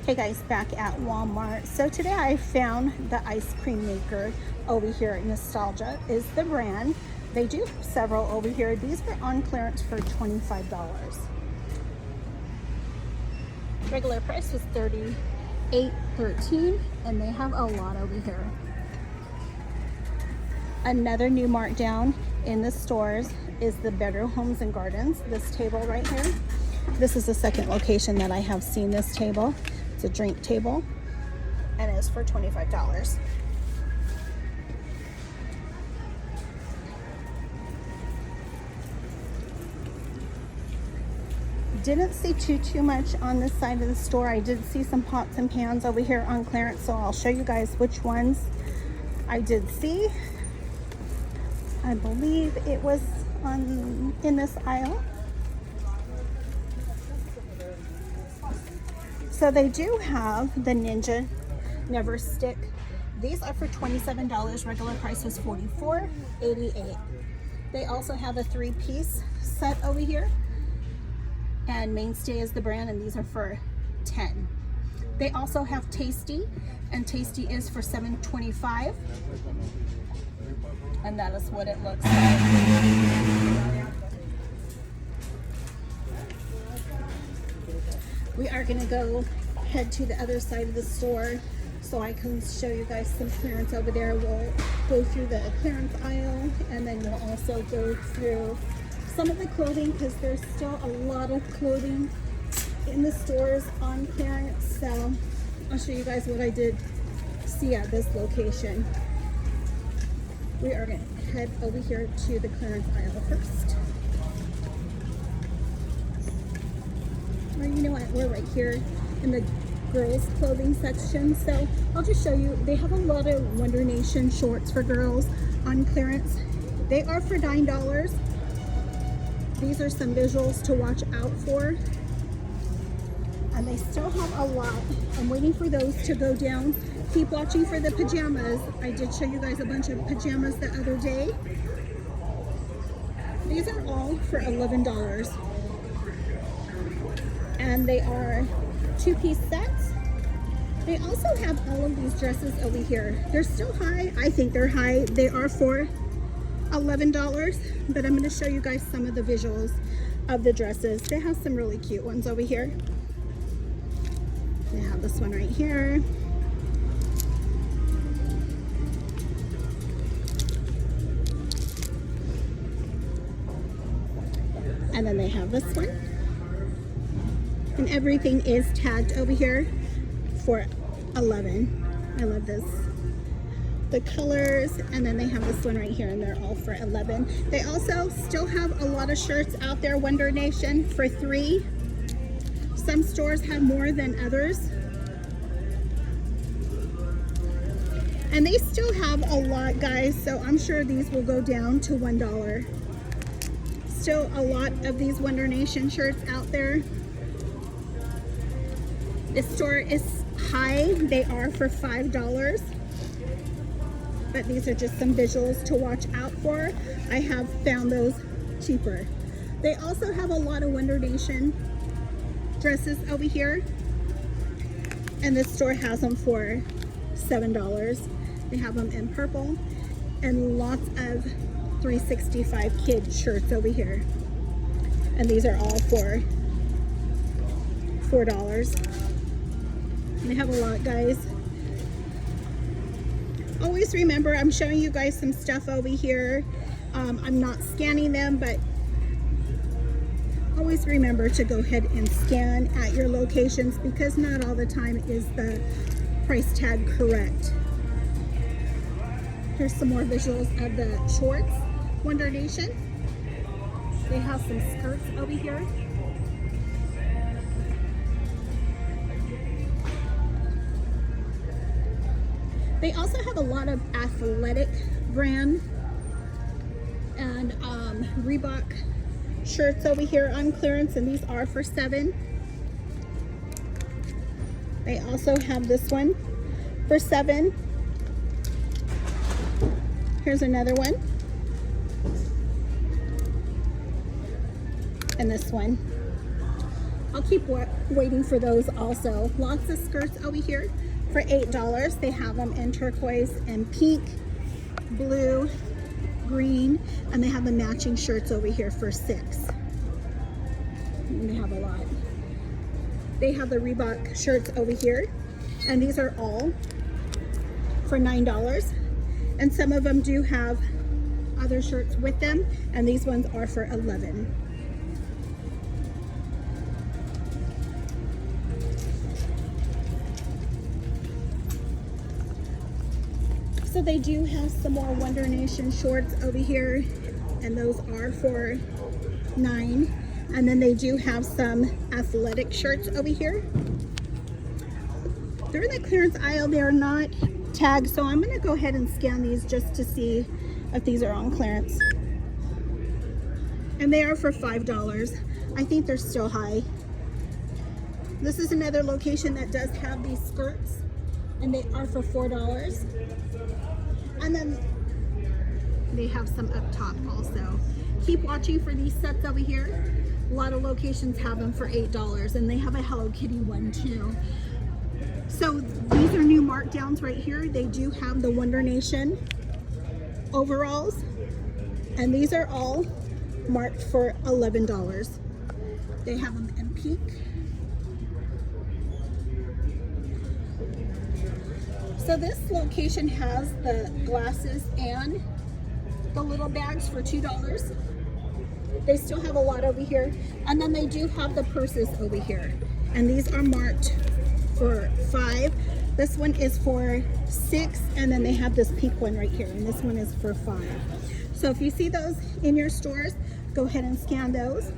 Hey guys, back at Walmart. So today I found the ice cream maker over here at Nostalgia is the brand. They do have several over here. These were on clearance for $25. Regular price was $38.13 and they have a lot over here. Another new markdown in the stores is the Better Homes and Gardens. This table right here. This is the second location that I have seen this table. It's a drink table and it's for $25. Didn't see too much on this side of the store. I did see some pots and pans over here on clearance, so I'll show you guys which ones I did see. I believe it was in this aisle. So they do have the Ninja Never Stick. These are for $27. Regular price is $44.88. They also have a 3-piece set over here. And Mainstay is the brand, and these are for $10. They also have Tasty, and Tasty is for $7.25. And that is what it looks like. We are going to head to the other side of the store so I can show you guys some clearance over there. We'll go through the clearance aisle and then we'll also go through some of the clothing because there's still a lot of clothing in the stores on clearance. So I'll show you guys what I did see at this location. We are going to head over here to the clearance aisle first. Or you know what, we're right here in the girls clothing section, so I'll just show you. They have a lot of Wonder Nation shorts for girls on clearance. They are for $9. These are some visuals to watch out for, and they still have a lot. I'm waiting for those to go down. Keep watching for the pajamas. I did show you guys a bunch of pajamas the other day. These are all for $11. And they are 2-piece sets. They also have all of these dresses over here. They're still high. I think they're high. They are for $11, but I'm going to show you guys some of the visuals of the dresses. They have some really cute ones over here. They have this one right here. And then they have this one. And everything is tagged over here for $11. I love this. The colors, and then they have this one right here, and they're all for $11. They also still have a lot of shirts out there, Wonder Nation, for $3. Some stores have more than others. And they still have a lot, guys, so I'm sure these will go down to $1. Still a lot of these Wonder Nation shirts out there. This store is high. They are for $5. But these are just some visuals to watch out for. I have found those cheaper. They also have a lot of Wonder Nation dresses over here. And this store has them for $7. They have them in purple. And lots of 365 kid shirts over here. And these are all for $4. They have a lot, guys. Always remember, I'm showing you guys some stuff over here. I'm not scanning them, but always remember to go ahead and scan at your locations because not all the time is the price tag correct. Here's some more visuals of the shorts, Wonder Nation. They have some skirts over here. They also have a lot of athletic brand and Reebok shirts over here on clearance, and these are for $7. They also have this one for $7. Here's another one. And this one. I'll keep waiting for those also. Lots of skirts over here for $8. They have them in turquoise and pink, blue, green, and they have the matching shirts over here for $6. And they have a lot. They have the Reebok shirts over here, and these are all for $9. And some of them do have other shirts with them, and these ones are for $11. So they do have some more Wonder Nation shorts over here, and those are for $9. And then they do have some athletic shirts over here. They're in the clearance aisle. They're not tagged, so I'm going to go ahead and scan these just to see if these are on clearance. And they are for $5. I think they're still high. This is another location that does have these skirts, and they are for $4. And then they have some up top also. Keep watching for these sets over here. A lot of locations have them for $8, and they have a Hello Kitty one too. So these are new markdowns right here. They do have the Wonder Nation overalls, and these are all marked for $11. They have them in pink. So this location has the glasses and the little bags for $2. They still have a lot over here. And then they do have the purses over here. And these are marked for $5. This one is for $6. And then they have this pink one right here. And this one is for $5. So if you see those in your stores, go ahead and scan those.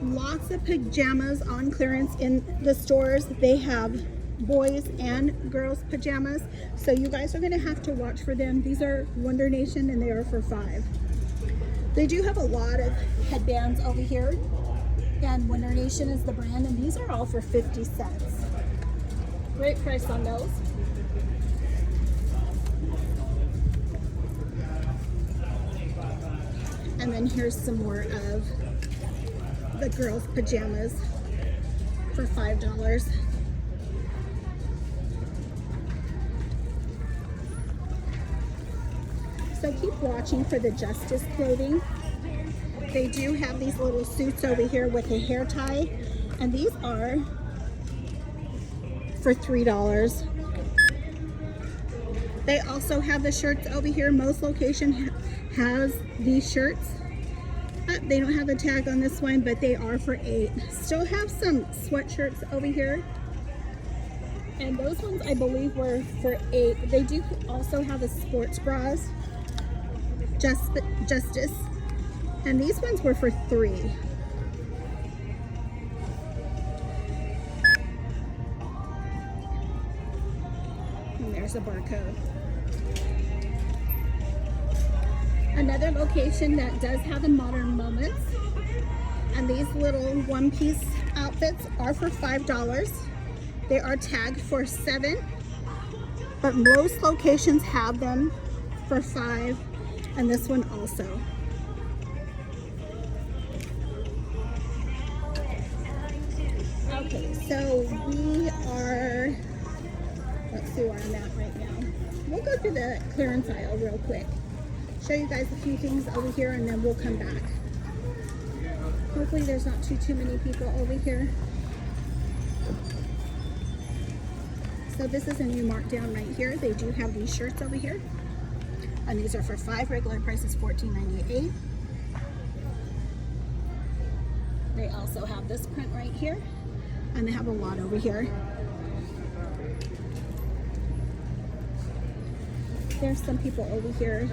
Lots of pajamas on clearance in the stores. They have boys and girls pajamas. So you guys are going to have to watch for them. These are Wonder Nation, and they are for $5. They do have a lot of headbands over here, and Wonder Nation is the brand, and these are all for 50 cents. Great price on those. And then here's some more of the girls' pajamas for $5. So keep watching for the Justice clothing. They do have these little suits over here with a hair tie, and these are for $3. They also have the shirts over here. Most location has these shirts. They don't have a tag on this one, but they are for $8. Still have some sweatshirts over here, and those ones I believe were for $8. They do also have the sports bras, Justice, and these ones were for $3. And there's a barcode. Another location that does have the Modern Moments, and these little one-piece outfits are for $5. They are tagged for $7, but most locations have them for $5. And this one also. Okay, so we are, let's see where I'm at right now. We'll go through the clearance aisle real quick. Show you guys a few things over here, and then we'll come back. Hopefully there's not too many people over here. So this is a new markdown right here. They do have these shirts over here. And these are for $5. Regular price is $14.98. They also have this print right here, and they have a lot over here. There's some people over here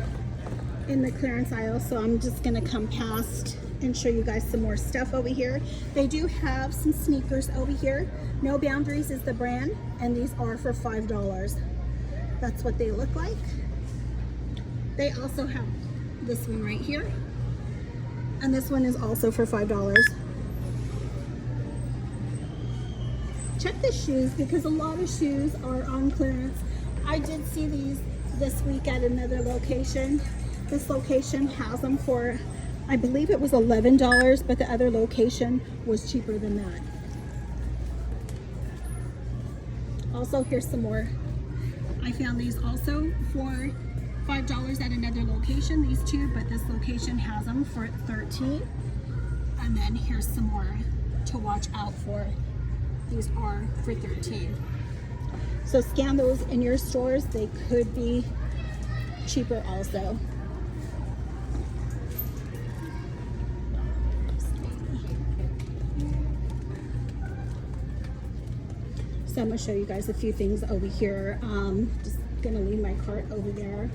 in the clearance aisle, so I'm just going to come past and show you guys some more stuff over here. They do have some sneakers over here. No Boundaries is the brand, and these are for $5. That's what they look like. They also have this one right here, and this one is also for $5. Check the shoes, because a lot of shoes are on clearance. I did see these this week at another location. This location has them for, I believe it was $11, but the other location was cheaper than that. Also, here's some more. I found these also for $5 at another location, these two, but this location has them for $13. And then here's some more to watch out for. These are for $13. So scan those in your stores. They could be cheaper also. So I'm gonna show you guys a few things over here. Just gonna leave my cart over there.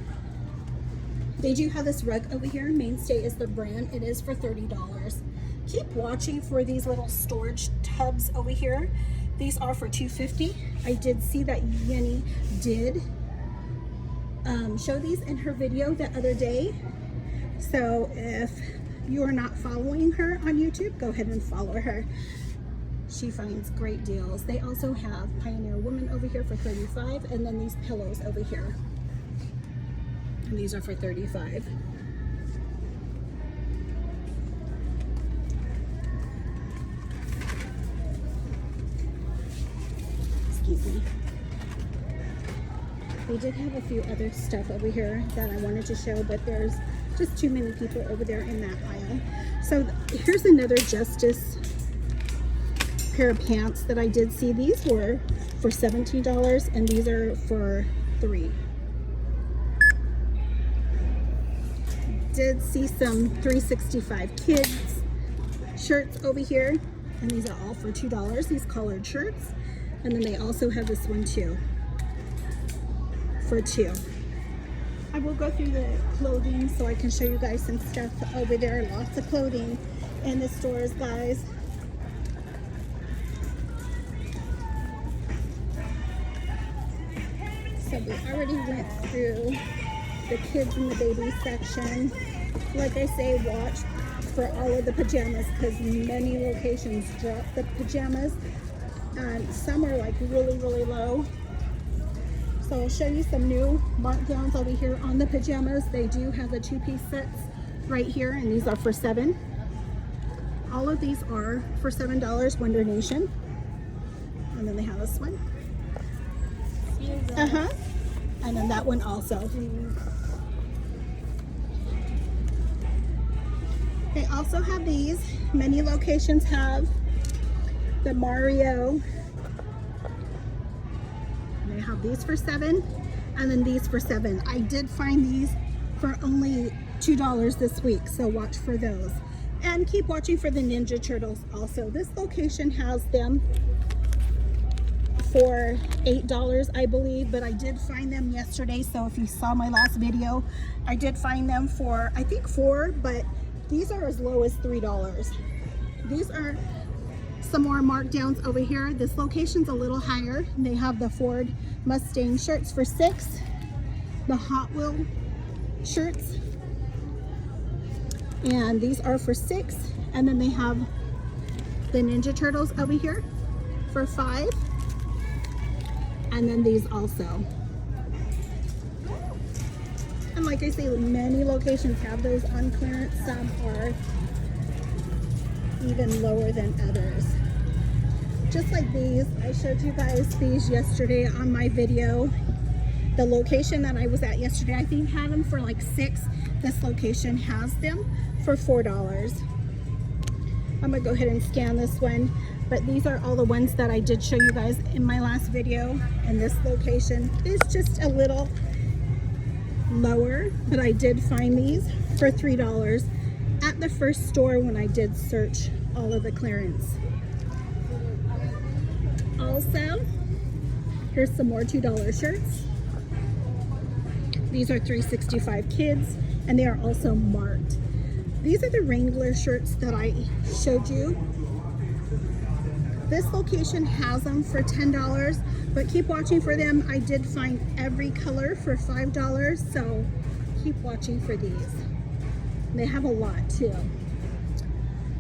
They do have this rug over here. Mainstay is the brand. It is for $30. Keep watching for these little storage tubs over here. These are for $2.50. I did see that Yenny did show these in her video the other day. So if you are not following her on YouTube, go ahead and follow her. She finds great deals. They also have Pioneer Woman over here for $35, and then these pillows over here. And these are for $35. Excuse me. They did have a few other stuff over here that I wanted to show, but there's just too many people over there in that aisle. So here's another Justice pair of pants that I did see. These were for $17 and these are for $3. Did see some 365 kids shirts over here, and these are all for $2, these collared shirts. And then they also have this one too for $2. I will go through the clothing so I can show you guys some stuff over there. Lots of clothing in the stores, guys. So we already went through the kids and the baby section. Like I say, watch for all of the pajamas because many locations drop the pajamas and some are like really low. So I'll show you some new markdowns over here on the pajamas. They do have the 2-piece sets right here, and these are for $7. All of these are for $7, one donation. And then they have this one. And then that one also. They also have these. Many locations have the Mario. They have these for $7 and then these for $7. I did find these for only $2 this week, so watch for those. And keep watching for the Ninja Turtles also. This location has them for $8, I believe, but I did find them yesterday. So if you saw my last video, I did find them for, I think $4, but these are as low as $3. These are some more markdowns over here. This location's a little higher. They have the Ford Mustang shirts for $6, the Hot Wheel shirts, and these are for $6. And then they have the Ninja Turtles over here for $5. And then these also. And like I say, many locations have those on clearance. Some are even lower than others. Just like these, I showed you guys these yesterday on my video. The location that I was at yesterday, I think had them for like $6. This location has them for $4. I'm gonna go ahead and scan this one. But these are all the ones that I did show you guys in my last video. And this location is just a little lower, but I did find these for $3 at the first store when I did search all of the clearance. Also, here's some more $2 shirts. These are 365 kids, and they are also marked. These are the Wrangler shirts that I showed you. This location has them for $10, but keep watching for them. I did find every color for $5, so keep watching for these. They have a lot too.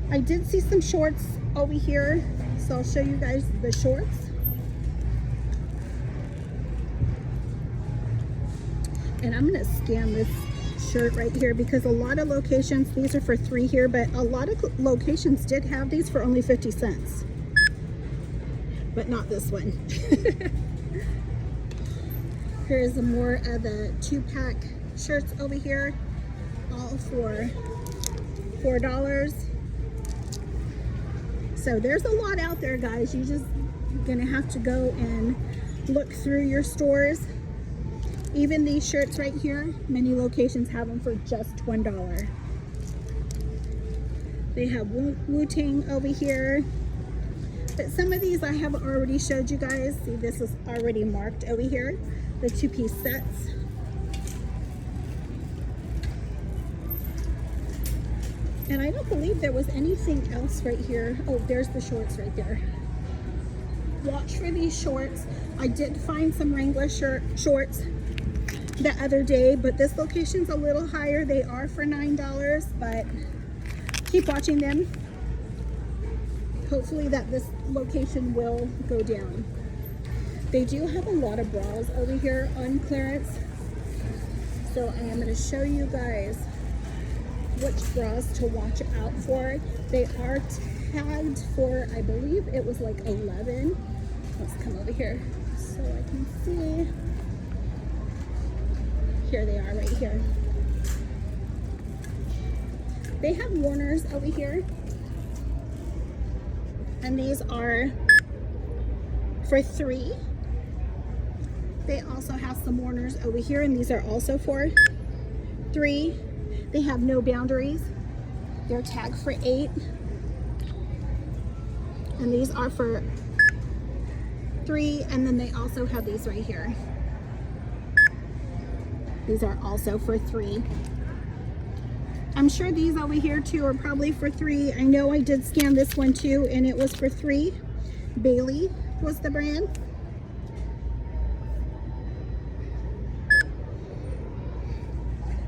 I did see some shorts over here, so I'll show you guys the shorts. And I'm gonna scan this shirt right here because a lot of locations, these are for $3 here, but a lot of locations did have these for only 50 cents. But not this one. Here's more of the 2-pack shirts over here, all for $4. So there's a lot out there, guys. You just gonna have to go and look through your stores. Even these shirts right here, many locations have them for just $1. They have Wu-Tang over here. But some of these I have already showed you guys. See, this is already marked over here. The 2-piece sets. And I don't believe there was anything else right here. Oh, there's the shorts right there. Watch for these shorts. I did find some Wrangler shorts the other day, but this location's a little higher. They are for $9, but keep watching them. Hopefully that this location will go down. They do have a lot of bras over here on clearance. So I am going to show you guys which bras to watch out for. They are tagged for, I believe it was like 11. Let's come over here so I can see. Here they are right here. They have Warners over here. And these are for $3. They also have some Warners over here, and these are also for $3. They have no boundaries. They're tagged for $8. And these are for $3. And then they also have these right here. These are also for $3. I'm sure these over here too are probably for $3. I know I did scan this one too, and it was for $3. Bailey was the brand.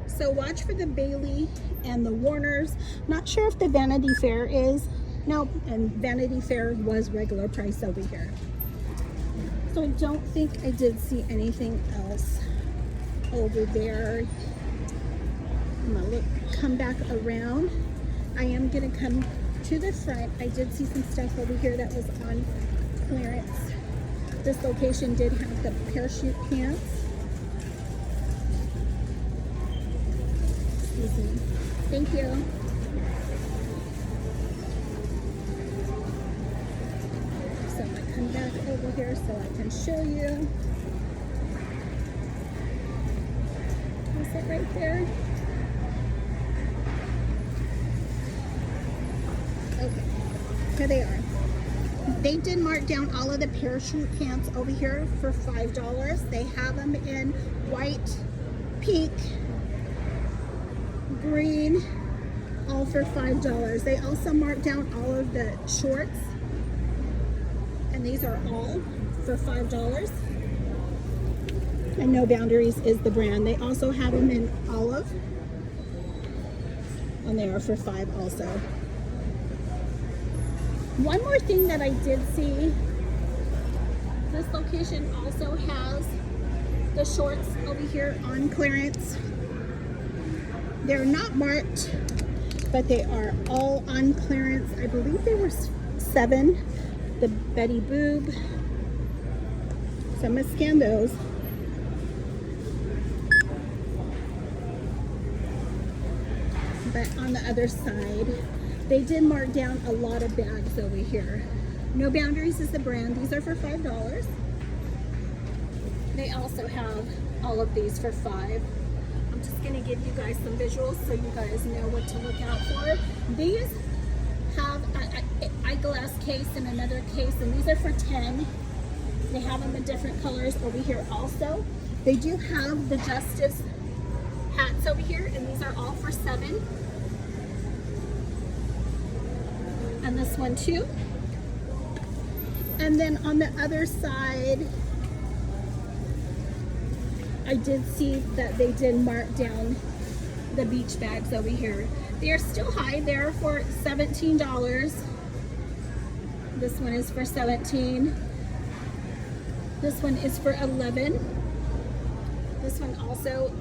So watch for the Bailey and the Warners. Not sure if the Vanity Fair is. Nope, and Vanity Fair was regular price over here. So I don't think I did see anything else over there. I'm gonna come back around. I am gonna come to the front. I did see some stuff over here that was on clearance. This location did have the parachute pants. Excuse me. Thank you. So I'm gonna come back over here so I can show you. Is it right there? Okay, here they are. They did mark down all of the parachute pants over here for $5. They have them in white, pink, green, all for $5. They also marked down all of the shorts, and these are all for $5. And No Boundaries is the brand. They also have them in olive, and they are for $5 also. One more thing that I did see, this location also has the shorts over here on clearance. They're not marked, but they are all on clearance. I believe they were $7. The Betty Boob. So I'm gonna scan those. But on the other side, they did mark down a lot of bags over here. No Boundaries is the brand. These are for $5. They also have all of these for $5. I'm just gonna give you guys some visuals so you guys know what to look out for. These have an eyeglass case and another case, and these are for $10. They have them in different colors over here also. They do have the Justice hats over here, and these are all for $7. And this one too. And then on the other side, I did see that they did mark down the beach bags over here. They are still high. They're for $17. This one is for $17. This one is for $11. This one also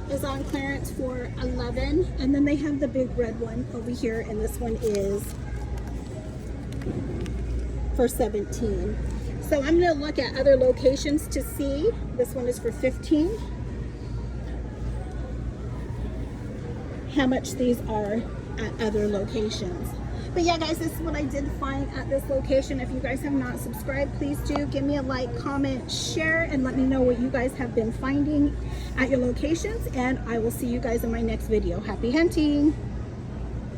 is on clearance for $11. And then they have the big red one over here, and this one is for $17. So I'm gonna look at other locations to see. This one is for 15. How much these are at other locations. But yeah, guys, this is what I did find at this location. If you guys have not subscribed, please do give me a like, comment, share, and let me know what you guys have been finding at your locations. And I will see you guys in my next video. Happy hunting!